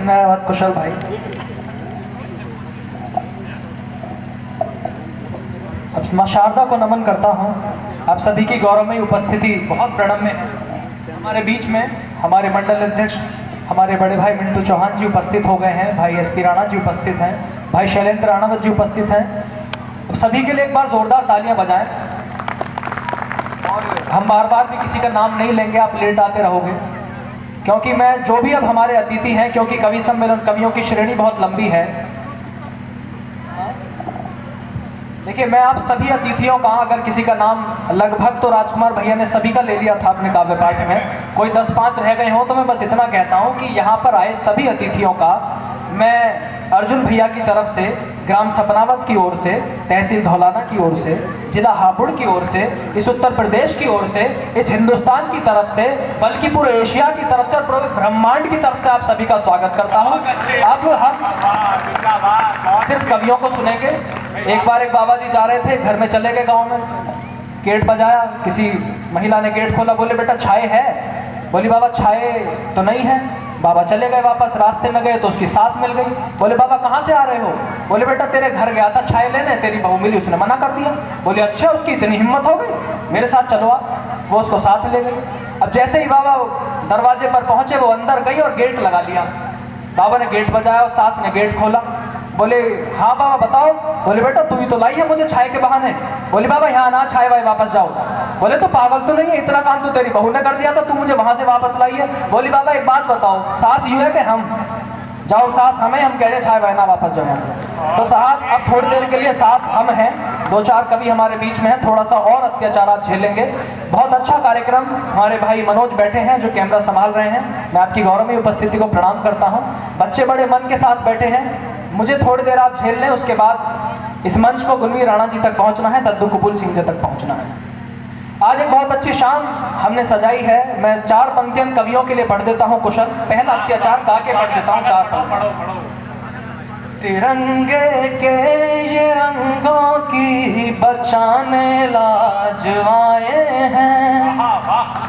धन्यवाद कुशल भाई। अब माँ शारदा को नमन करता हूँ। आप सभी की गौरवमयी उपस्थिति बहुत प्रणम्य है। हमारे बीच में हमारे मंडल अध्यक्ष हमारे बड़े भाई मिंटू चौहान जी उपस्थित हो गए हैं, भाई एस पी राणा जी उपस्थित हैं, भाई शैलेंद्र राणावत जी उपस्थित हैं। अब सभी के लिए एक बार जोरदार तालियां बजाएं। और हम बार बार भी किसी का नाम नहीं लेंगे, आप लेट आते रहोगे, क्योंकि मैं जो भी अब हमारे अतिथि हैं, क्योंकि कवि सम्मेलन कवियों की श्रेणी बहुत लंबी है। देखिए, मैं आप सभी अतिथियों का, अगर किसी का नाम लगभग तो राजकुमार भैया ने सभी का ले लिया था अपने काव्य पाठ में, कोई 10-5 रह गए हो तो मैं बस इतना कहता हूं कि यहाँ पर आए सभी अतिथियों का मैं अर्जुन भैया की तरफ से, ग्राम सपनावत की ओर से, तहसील धौलाना की ओर से, जिला हापुड़ की ओर से, इस उत्तर प्रदेश की ओर से, इस हिंदुस्तान की तरफ से, बल्कि पूरे एशिया की तरफ से और पूरे ब्रह्मांड की तरफ से आप सभी का स्वागत करता हूं। अब हम सिर्फ कवियों को सुनेंगे। एक बार एक बाबा जी जा रहे थे, घर में चले गए, गाँव में गेट बजाया, किसी महिला ने गेट खोला, बोले बेटा छाए है? बोली बाबा छाए तो नहीं है। बाबा चले गए वापस, रास्ते में गए तो उसकी सास मिल गई। बोले बाबा कहाँ से आ रहे हो? बोले बेटा तेरे घर गया था छाए लेने, तेरी बहू मिली, उसने मना कर दिया। बोले अच्छा, उसकी इतनी हिम्मत हो गई, मेरे साथ चलो आप। वो उसको साथ ले गई। अब जैसे ही बाबा दरवाजे पर पहुंचे, वो अंदर गई और गेट लगा लिया। बाबा ने गेट बजाया और सास ने गेट खोला। बोले हाँ बाबा बताओ। बोले बेटा तू ही तो लाई है मुझे छाए के बहाने। बोले बाबा यहाँ ना छाए भाई, वापस जाओ। बोले तो पागल तो नहीं है, इतना काम तो तेरी बहू ने कर दिया था, तू मुझे वहां से वापस लाई है। बोली बाबा एक बात बताओ, सास यू है कि हम? जाओ सास हमें, हम कह रहे छाए भाई ना, वापस जाओ यहाँ से। तो साहब अब थोड़ी देर के लिए सास हम हैं, 2-4 कवि हमारे बीच में हैं, थोड़ा सा और अत्याचार आप झेलेंगे। बहुत अच्छा कार्यक्रम, हमारे भाई मनोज बैठे हैं जो कैमरा संभाल रहे हैं, मैं आपकी गौरवमयी उपस्थिति को प्रणाम करता हूँ। बच्चे बड़े मन के साथ बैठे हैं, मुझे थोड़ी देर आप झेल लें, उसके बाद इस मंच को गुलवीर राणा जी तक पहुंचना है, दद्दू कपूर सिंह जी तक पहुंचना है। आज एक बहुत अच्छी शाम हमने सजाई है। मैं 4 पंक्तियां कवियों के लिए पढ़ देता हूं कुशल। पहला अत्याचार गा के पढ़ देता हूं 4 पंक्तियां। तिरंगे के ये रंगों की बचाने लाज आए हैं,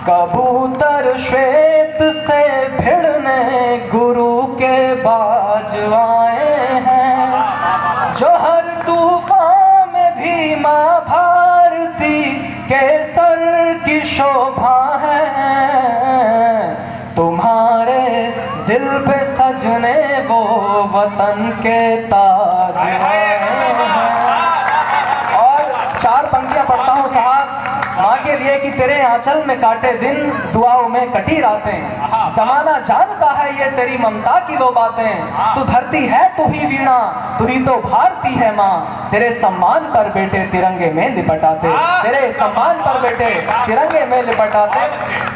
कबूतर श्वेत से भिड़ने गुरु के बाज आए हैं, जो हर तूफान में भी माँ भारती के सर की शोभा है, तुम्हारे दिल पे सजने वो वतन के ताज हैं। और 4 पंक्तियां पढ़ता हूँ साहब, माँ के लिए कि तेरे आंचल में काटे दिन, दुआओं में कटी रातें, जमाना जानता है ये तेरी ममता की वो बातें, तू धरती है तू ही वीणा, तू ही तो भारती है माँ, तेरे सम्मान पर बेटे तिरंगे में लिपटाते, तेरे सम्मान पर बेटे तिरंगे में लिपटाते।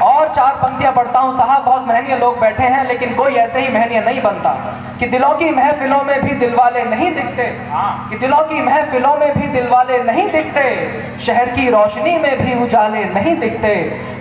और 4 पंक्तियां पढ़ता हूँ साहब, बहुत महनीय लोग बैठे हैं, लेकिन कोई ऐसे ही महनीय नहीं बनता कि दिलों की महफिलों में भी दिलवाले नहीं दिखते, कि दिलों की महफिलों में भी दिलवाले नहीं दिखते, शहर की रोशनी में भी उजाले नहीं दिखते,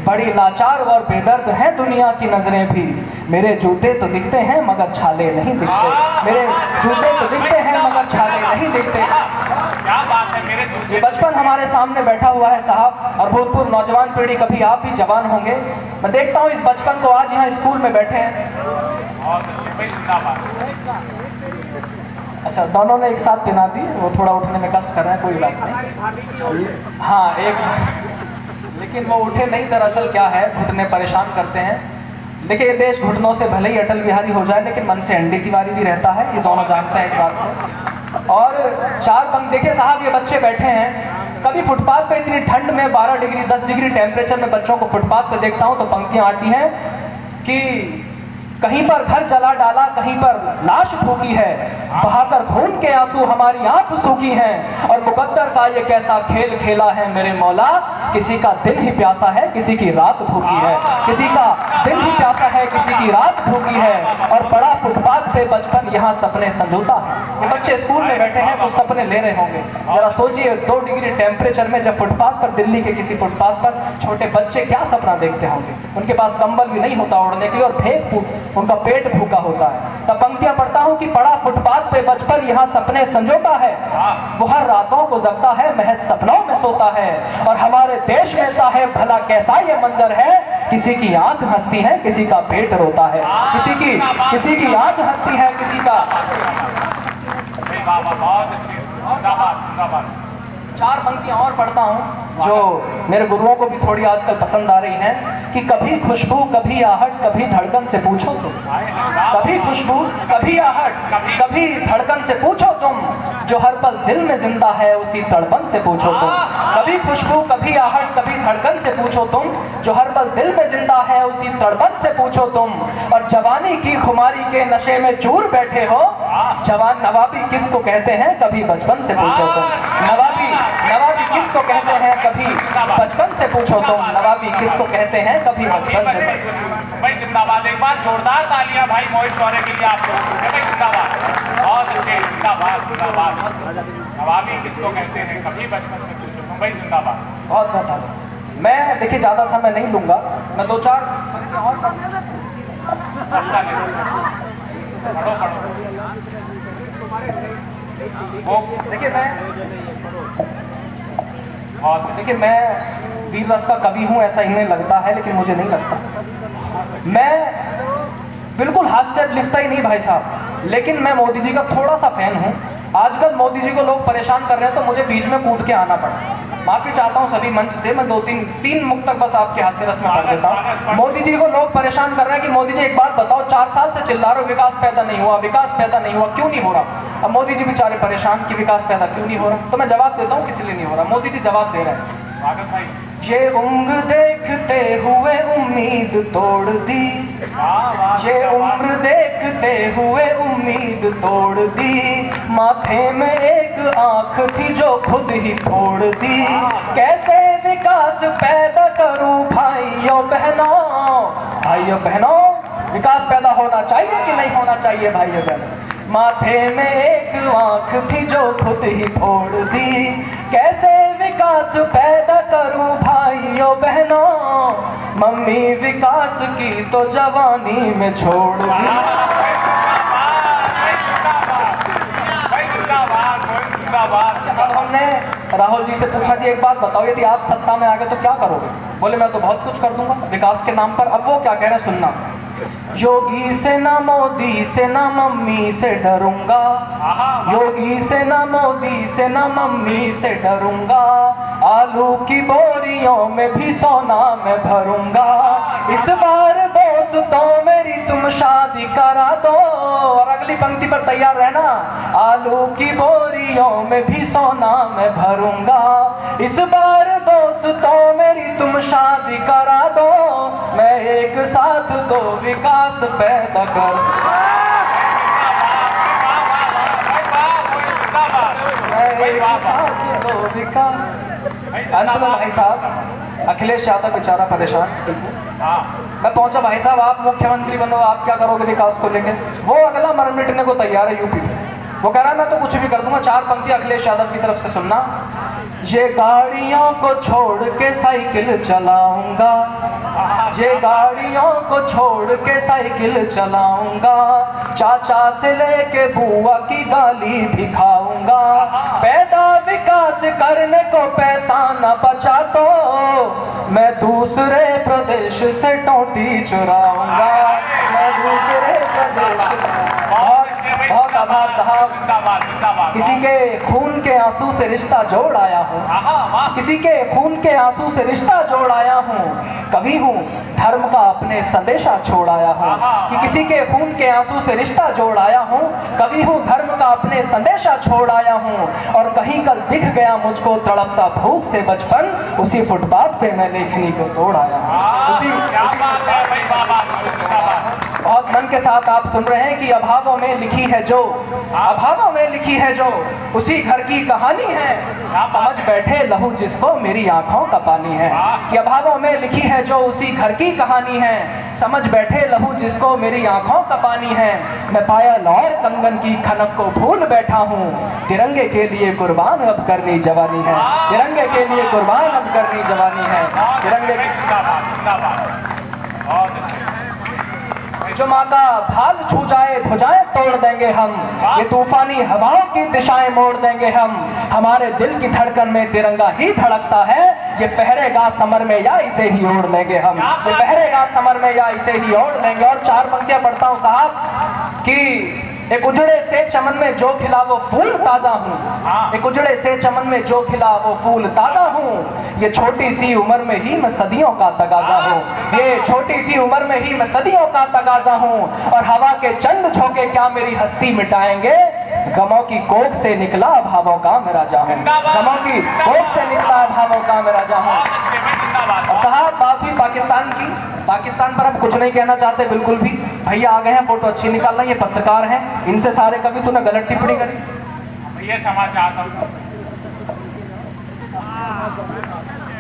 बड़ी लाचार और बेदर्द है दुनिया की नजरें भी, मेरे जूते तो दिखते हैं मगर छाले नहीं दिखते, मेरे जूते तो दिखते हैं मगर छाले नहीं दिखते। क्या बात है, मेरे जूते। ये बचपन हमारे सामने बैठा हुआ है साहब, और भूतपूर्व नौजवान पीढ़ी, कभी आप भी जवान होंगे। मैं देखता हूँ इस बचपन को आज यहाँ स्कूल में बैठे हैं। अच्छा, दोनों ने एक साथ पिना दी, वो थोड़ा उठने में कष्ट कर रहे हैं, कोई बात नहीं। हाँ एक, लेकिन वो उठे नहीं, दरअसल क्या है, घुटने परेशान करते हैं। देखिए ये देश घुटनों से भले ही अटल बिहारी हो जाए, लेकिन मन से एनडी तिवारी भी रहता है, ये दोनों जानते हैं इस बात को। और 4 पंक्ति देखिए साहब, ये बच्चे बैठे हैं, कभी फुटपाथ पे इतनी ठंड में 12 डिग्री 10 डिग्री टेम्परेचर में बच्चों को फुटपाथ पे देखता हूँ तो पंक्तियां आती हैं कि कहीं पर घर जला डाला, कहीं पर लाश फूकी है, बहाकर खून के आंसू हमारी आंख सूखी हैं, और मुकद्दर का ये कैसा खेल खेला है मेरे मौला, किसी का दिन ही प्यासा है किसी की रात भूखी है, किसी का दिन ही प्यासा है किसी की रात भूखी है, और बड़ा फुटपाथ पे बचपन यहाँ सपने संजोता है। ये बच्चे स्कूल में बैठे हैं तो सपने ले रहे होंगे। जरा सोचिए 2 डिग्री टेम्परेचर में जब फुटपाथ पर, दिल्ली के किसी फुटपाथ पर छोटे बच्चे क्या सपना देखते होंगे। उनके पास कंबल भी नहीं होता ओढ़ने के लिए, और फेंक उनका पेट भूखा होता है। तब पंक्तियां पढ़ता हूं कि पड़ा फुटपाथ पे बचपन यहाँ सपने संजोता है, वो हर रातों को जगता है महज सपनों में सोता है, और हमारे देश में साहेब भला कैसा ये मंजर है, किसी की आंख हंसती है, किसी का पेट रोता है। किसी की आंख हंसती है, किसी का। बहुत अच्छी, जिंदाबाद। 4 पंक्तियां और पढ़ता हूँ जो मेरे गुरुओं को भी थोड़ी आजकल पसंद आ रही हैं कि कभी खुशबू कभी आहट कभी धड़कन से पूछो तुम। कभी खुशबू कभी आहट कभी धड़कन से पूछो तुम, जो हर पल दिल में जिंदा है उसी तड़पन से पूछो तुम। कभी खुशबू कभी आहट कभी धड़कन से पूछो तुम, जो हर पल दिल में जिंदा है उसी तड़पन से पूछो तुम। और जवानी की खुमारी के नशे में चूर बैठे हो, जवान नवाबी किसको कहते हैं कभी बचपन से पूछो तुम। नवाबी किसको कहते हैं कभी बचपन से पूछो तुम। नवाबी किसको कहते हैं कभी बचपन से। भाई जिंदाबाद, एक बार जोरदार तालियां भाई मोहित शौर्य के लिए आप लोग। भाई जिंदाबाद, बहुत अच्छे, जिंदाबाद। नवाबी किसको कहते हैं कभी बचपन से पूछो तुम। भाई जिंदाबाद, बहुत बहुत। मैं देखिए ज्यादा समय नहीं लूंगा, मैं 2-4 और देखिए मैं वीर रस का कवि हूं ऐसा इन्हें लगता है, लेकिन मुझे नहीं लगता। मैं बिल्कुल हास्य लिखता ही नहीं भाई साहब, लेकिन मैं मोदी जी का थोड़ा सा फैन हूं। आजकल मोदी जी को लोग परेशान कर रहे हैं तो मुझे बीच में कूद के आना पड़ा। माफी चाहता हूं सभी मंच से, मैं 2-3 मुक्त तक बस आपके हास्य रस में पढ़ देता हूं। मोदी जी को लोग परेशान कर रहे हैं कि मोदी जी एक बात बताओ, 4 साल से चिल्ला रहे हो विकास पैदा नहीं हुआ, क्यों नहीं हो रहा। अब मोदी जी बेचारे परेशान कि विकास पैदा क्यों नहीं हो रहा, तो मैं जवाब देता हूं किसी लिए नहीं हो रहा। मोदी जी जवाब दे रहे हैं, ये उम्र देखते हुए उम्मीद तोड़ दी, ये उम्र देखते हुए उम्मीद तोड़ दी, माथे में एक आंख थी जो खुद ही फोड़ दी। कैसे विकास पैदा करूं भाइयों बहनों, विकास पैदा होना चाहिए कि नहीं होना चाहिए भाइयों बहनों। माथे में एक आंख थी जो खुद ही फोड़ दी, कैसे विकास पैदा करूं भाइयों बहनों, मम्मी विकास की तो जवानी में छोड़ दी। अब हमने राहुल जी से पूछा, जी एक बात बताओ, यदि आप सत्ता में आ गए तो क्या करोगे? बोले मैं तो बहुत कुछ कर दूंगा विकास के नाम पर। अब वो क्या कह रहे हैं सुनना, योगी से ना मोदी से ना मम्मी से डरूंगा, योगी से ना मोदी से ना मम्मी से डरूंगा, आलू की बोरियों में भी सोना मैं भरूंगा, इस बार दोस्तों मेरी तुम शादी करा दो। और अगली पंक्ति पर तैयार रहना, आलू की बोरियों में भी सोना मैं भरूंगा, इस बार दोस्तों मेरी तुम शादी करा दो, मैं एक साथ दो विकास पैदा कर। अंत में भाई साहब अखिलेश यादव बेचारा परेशान, मैं पहुंचा, भाई साहब आप मुख्यमंत्री बनो, आप क्या करोगे विकास को लेकर? वो अगला मर मिटने को तैयार है यूपी में। वो कह रहा है मैं तो कुछ भी कर दूंगा। 4 पंक्ति अखिलेश यादव की तरफ से सुनना, ये गाड़ियों को छोड़ के साइकिल चलाऊंगा, ये गाड़ियों को छोड़ के साइकिल चलाऊंगा, चाचा से लेके बुआ की गाली भी खाऊंगा, पैदा विकास करने को पैसा न बचा तो मैं दूसरे प्रदेश से टोटी चुराऊंगा, मैं दूसरे प्रदेश। बहुत आभार साहब, किसी के खून के आंसू से रिश्ता जोड़ आया हूँ, किसी के खून के आंसू से रिश्ता जोड़ आया हूँ, कभी हूँ धर्म का अपने संदेशा छोड़ आया हूँ, कि किसी के खून के आंसू से रिश्ता जोड़ आया हूँ, कभी हूँ धर्म का अपने संदेशा छोड़ आया हूँ, और कहीं कल दिख गया मुझको तड़पता भूख से बचपन, उसी फुटपाथ पे मैं लेखनी को तोड़ आया हूँ। बहुत मन के साथ आप सुन रहे हैं कि अभावों में लिखी है जो, अभावों में लिखी है जो उसी घर की कहानी है, समझ बैठे लहू जिसको मेरी आंखों का पानी है, कि अभावों में लिखी है जो उसी घर की कहानी है, समझ बैठे लहू जिसको मेरी आंखों का पानी है, मैं पायल और कंगन की खनक को भूल बैठा हूँ, तिरंगे के लिए कुर्बान अब करनी जवानी है, तिरंगे के लिए कुर्बान अब करनी जवानी है, तिरंगे। जो माँ का भाल छू जाए भुजाएं तोड़ देंगे हम, ये तूफानी हवाओं की दिशाएं मोड़ देंगे हम। हमारे दिल की धड़कन में तिरंगा ही धड़कता है, ये फहरेगा समर में या इसे ही ओढ़ लेंगे हम, ये फहरेगा समर में या इसे ही ओढ़ लेंगे। और 4 पंक्तियां पढ़ता हूं साहब कि एक उजड़े से चमन में जो खिला वो फूल ताजा हूँ, एक उजड़े से चमन में जो खिला वो फूल ताजा हूँ। ये छोटी सी उम्र में ही मैं सदियों का तगाजा हूँ, ये छोटी सी उम्र में ही मैं सदियों का तगाजा हूँ। और हवा के चंद झोंके क्या मेरी हस्ती मिटाएंगे, गमों की कोख से निकला भावों का मैं राजा हूँ, गमों की कोख से निकला भावों का मैं राजा हूँ। और साहब बात हुई पाकिस्तान की, पाकिस्तान पर हम कुछ नहीं कहना चाहते बिल्कुल भी। भैया आ गए हैं, फोटो अच्छी निकालना, ये पत्रकार हैं, इनसे सारे कभी तूने गलत टिप्पणी करी। भैया क्षमा चाहता हूँ।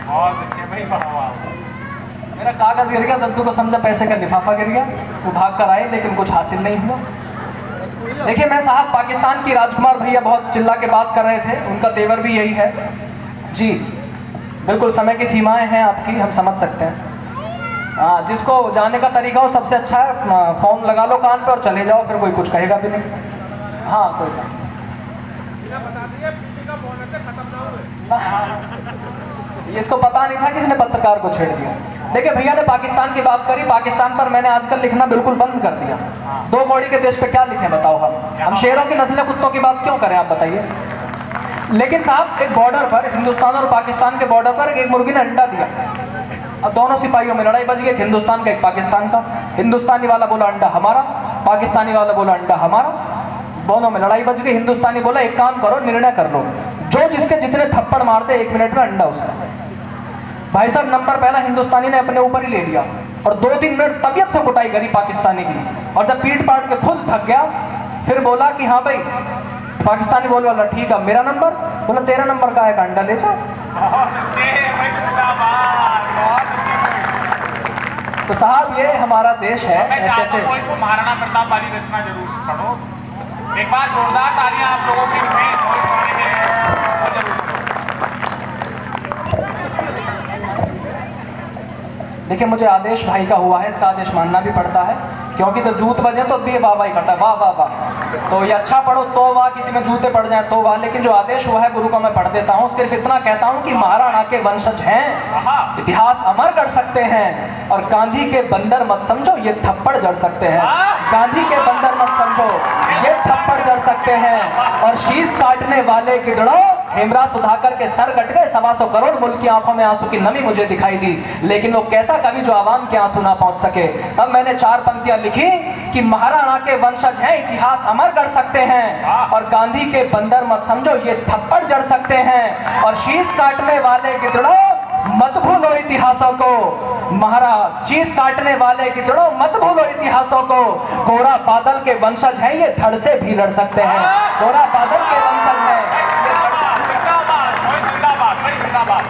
बहुत अच्छे भाई, मेरा कागज गिर गया, दद्दू को समझा पैसे का लिफाफा गिर गया, वो भाग कर आए लेकिन कुछ हासिल नहीं हुआ। देखिए मैं साहब पाकिस्तान की राजकुमार भैया बहुत चिल्ला के बात कर रहे थे, उनका तेवर भी यही है जी। बिल्कुल समय की सीमाएं हैं आपकी, हम समझ सकते हैं। जिसको जाने का तरीका हो सबसे अच्छा है फोन लगा लो कान पे और चले जाओ, फिर कोई कुछ कहेगा भी नहीं। हाँ कोई नहीं, ये इसको पता नहीं था किसी ने पत्रकार को छेड़ दिया। देखिए भैया ने पाकिस्तान की बात करी, पाकिस्तान पर मैंने आजकल लिखना बिल्कुल बंद कर दिया। 2 कौड़ी के देश पे क्या लिखें बताओ, हम शेरों की नस्लें कुत्तों की बात क्यों करें आप बताइए। लेकिन साहब एक बॉर्डर पर, हिंदुस्तान और पाकिस्तान के बॉर्डर पर एक मुर्गी ने अंडा दिया। अब दोनों सिपाहियों में लड़ाई बच गई, हिंदुस्तान का एक पाकिस्तान का। हिंदुस्तानी वाला बोला अंडा हमारा, पाकिस्तानी वाला बोला अंडा हमारा, दोनों में लड़ाई बच गई। हिंदुस्तानी बोला एक काम करो, निर्णय कर लो, जो जिसके जितने थप्पड़ मारते 1 मिनट में अंडा उसका। भाई साहब नंबर पहला हिंदुस्तानी ने अपने ऊपर ही ले लिया और 2-3 मिनट तबीयत से कुटाई करी पाकिस्तानी की। और जब पीट पाट के खुद थक गया फिर बोला कि हाँ भाई, पाकिस्तानी बोल वाला ठीक है मेरा नंबर, बोला तेरा नंबर का है, अंडा ले जाओ। तो साहब ये हमारा देश है। ऐसे महाराणा प्रताप वाली रचना जरूर पढ़ो, एक बार जोरदार तालियां आप लोगों के लिए। देखिए मुझे आदेश भाई का हुआ है, इसका आदेश मानना भी पड़ता है, क्योंकि जब जूत बजे तो भी वाह वाह करता है, वाह वाह वाह। तो ये अच्छा पढ़ो तो वाह, किसी में जूते पड़ जाए तो वाह, लेकिन जो आदेश हुआ है गुरु को मैं पढ़ देता हूँ। सिर्फ इतना कहता हूँ कि महाराणा के वंशज हैं, इतिहास अमर कर सकते हैं। और गांधी के बंदर मत समझो, ये थप्पड़ जड़ सकते हैं। गांधी के बंदर मत समझो, ये थप्पड़ जड़ सकते हैं। और शीश काटने वाले गिदड़ों, हेमराज सुधाकर के सर कट गए, 125 करोड़ मुल्क की आंखों में आंसू की नमी मुझे दिखाई दी, लेकिन वो कैसा कवि जो आवाम के आंसू ना पहुंच सके। तब मैंने 4 पंक्तियां लिखी कि महाराणा के वंशज हैं, इतिहास अमर कर सकते हैं। और गांधी के बंदर मत समझो, ये थप्पड़ जड़ सकते हैं। और शीश काटने वाले गिदड़ों मत भूलो इतिहासों को, महाराज शीश काटने वाले गिदड़ों मत भूलो इतिहासों को। गोरा बादल के वंशज हैं, ये धड़ से भी लड़ सकते हैं। गोरा बादल के वंशज हैं,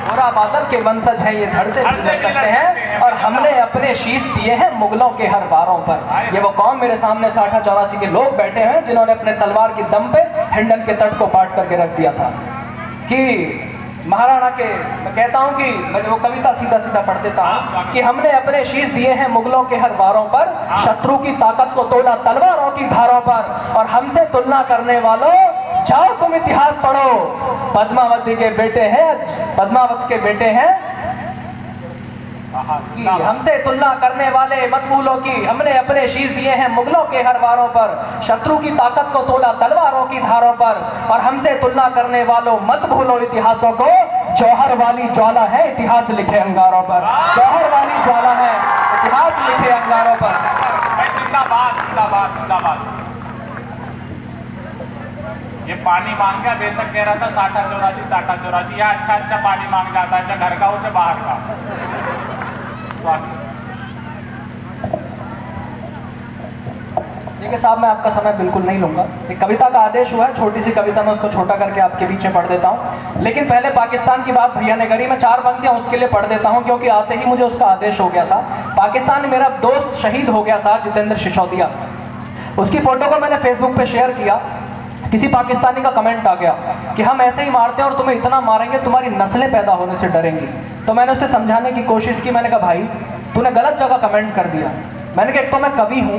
गोरा बादल के वंशज हैं, ये धड़ से भी लड़ सकते हैं। और हमने अपने शीश दिए हैं मुगलों के हर वारों पर। ये वो कौम मेरे सामने 60-84 के लोग बैठे हैं जिन्होंने अपने तलवार की दम पे हिंडन के तट को पाट करके रख दिया था। कि महाराणा के, मैं कहता हूं कि मैं वो कविता सीधा सीधा पढ़ देता हूं कि हमने अपने शीश दिए हैं मुगलों के हर वारों पर, शत्रु की ताकत को तोड़ा तलवारों की धारों पर। और हमसे तुलना करने वालों, जाओ तुम इतिहास पढ़ो, पद्मावती के बेटे हैं, पद्मावत के बेटे हैं। हमसे तुलना करने वाले मत भूलो कि हमने अपने शीश दिए हैं मुगलों के हर वारों पर, शत्रु की ताकत को तोड़ा तलवारों की धारों पर। और हमसे तुलना करने वालों मत भूलो इतिहासों को, जौहर वाली ज्वाला है इतिहास लिखे अंगारों पर, जौहर वाली ज्वाला है इतिहास लिखे अंगारों पर। जिंदाबाद जिंदाबाद जिंदाबाद। ये पानी मांग गया, बेशक कह रहा था 60-84 या अच्छा पानी मांग जाता है, घर का हो चाहे बाहर का। देखिए साहब मैं आपका समय बिल्कुल नहीं लूंगा, एक कविता का आदेश हुआ है, छोटी सी कविता मैं उसको छोटा करके आपके बीच में पढ़ देता हूँ। लेकिन पहले पाकिस्तान की बात भैया ने करी, मैं 4 पंक्तियां उसके लिए पढ़ देता हूँ क्योंकि आते ही मुझे उसका आदेश हो गया था। पाकिस्तान में मेरा दोस्त शहीद हो गया साहब, जितेंद्र सिसोदिया, उसकी फोटो को मैंने फेसबुक पे शेयर किया। किसी पाकिस्तानी का कमेंट आ गया कि हम ऐसे ही मारते हैं और तुम्हें इतना मारेंगे तुम्हारी नस्लें पैदा होने से डरेंगी। तो मैंने उसे समझाने की कोशिश की, मैंने कहा भाई तूने गलत जगह कमेंट कर दिया, मैंने कहा एक तो मैं कवि हूँ,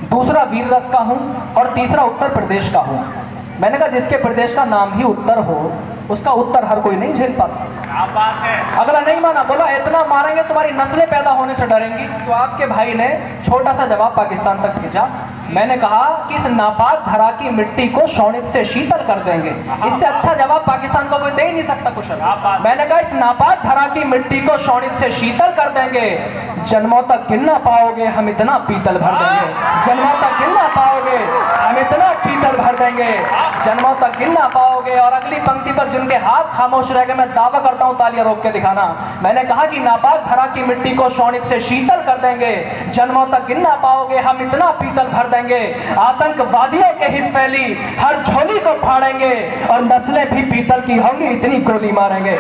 दूसरा वीर रस का हूँ और तीसरा उत्तर प्रदेश का हूँ। मैंने कहा जिसके प्रदेश का नाम ही उत्तर हो उसका उत्तर हर कोई नहीं झेल पाता। क्या बात है। अगला नहीं माना, बोला इतना मारेंगे तुम्हारी नस्लें पैदा होने से डरेंगी। तो आपके भाई ने छोटा सा जवाब पाकिस्तान तक भेजा। मैंने कहा कि इस नापाक धरा की मिट्टी को शोणित से शीतल कर देंगे। इससे अच्छा जवाब पाकिस्तान को कोई दे ही नहीं सकता कुशल। मैंने कहा इस नापाक धरा की मिट्टी को शोणित से शीतल कर देंगे, जन्मों तक गिन ना पाओगे हम इतना पीतल भर देंगे। जन्मों तक गिन ना पाओगे हम इतना पीतल भर देंगे, जन्मों तक गिन ना पाओगे। और अगली पंक्ति पर जिनके हाथ खामोश रह गए, मैं दावा करता हूं तालियां रोक के दिखाना। मैंने कहा कि नापाक धरा की मिट्टी को शोणित से शीतल कर देंगे, जन्मों तक गिन ना पाओगे हम इतना पीतल भर देंगे। आतंकवादियों के हित फैली हर झोली को फाड़ेंगे और नस्लें भी पीतल की होंगी इतनी गोली मारेंगे।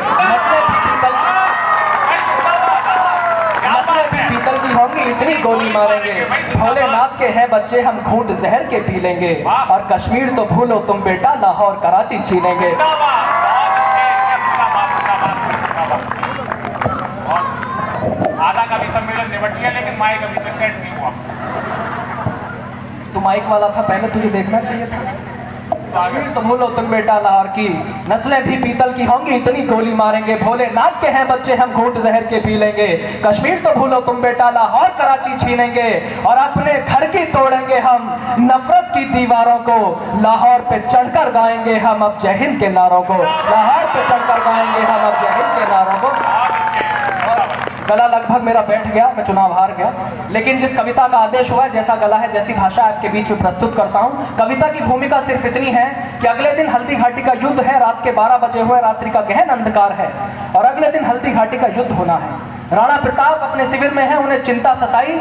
नस्लें भी पीतल की होंगी इतनी गोली मारेंगे। भोलेनाथ के हैं बच्चे हम घूंट जहर के पी लेंगे, और कश्मीर तो भूलो तुम बेटा लाहौर कराची छीनेंगे। आधा का भी सम्मेलन निपट गया, लेकिन माइक अभी तक सेट नहीं हुआ। तू माइक वाला था, पहले तुझे देखना चाहिए था। कश्मीर तो भूलो तुम बेटा लाहौर की, नस्लें भी पीतल की होंगी इतनी गोली मारेंगे। भोलेनाथ के हैं बच्चे हम घूंट जहर के पी लेंगे, कश्मीर तो भूलो तुम बेटा लाहौर कराची छीनेंगे, और अपने घर की तोड़ेंगे हम नफरत की दीवारों को। लाहौर पे चढ़कर गाएंगे हम अब जय हिंद के नारों को। लाहौर पे चढ़कर गाएंगे हम अब जय हिंद के नारों को। गला लगभग मेरा बैठ गया, मैं चुनाव हार गया, लेकिन जिस कविता का आदेश हुआ, जैसा गला है जैसी भाषा आपके बीच में प्रस्तुत करता हूं। कविता की भूमिका सिर्फ इतनी है कि अगले दिन हल्दी घाटी का युद्ध है, रात के 12 बजे हुए, रात्रि का गहन अंधकार है, और अगले दिन हल्दी घाटी का युद्ध होना है। राणा प्रताप अपने शिविर में है, उन्हें चिंता सताई।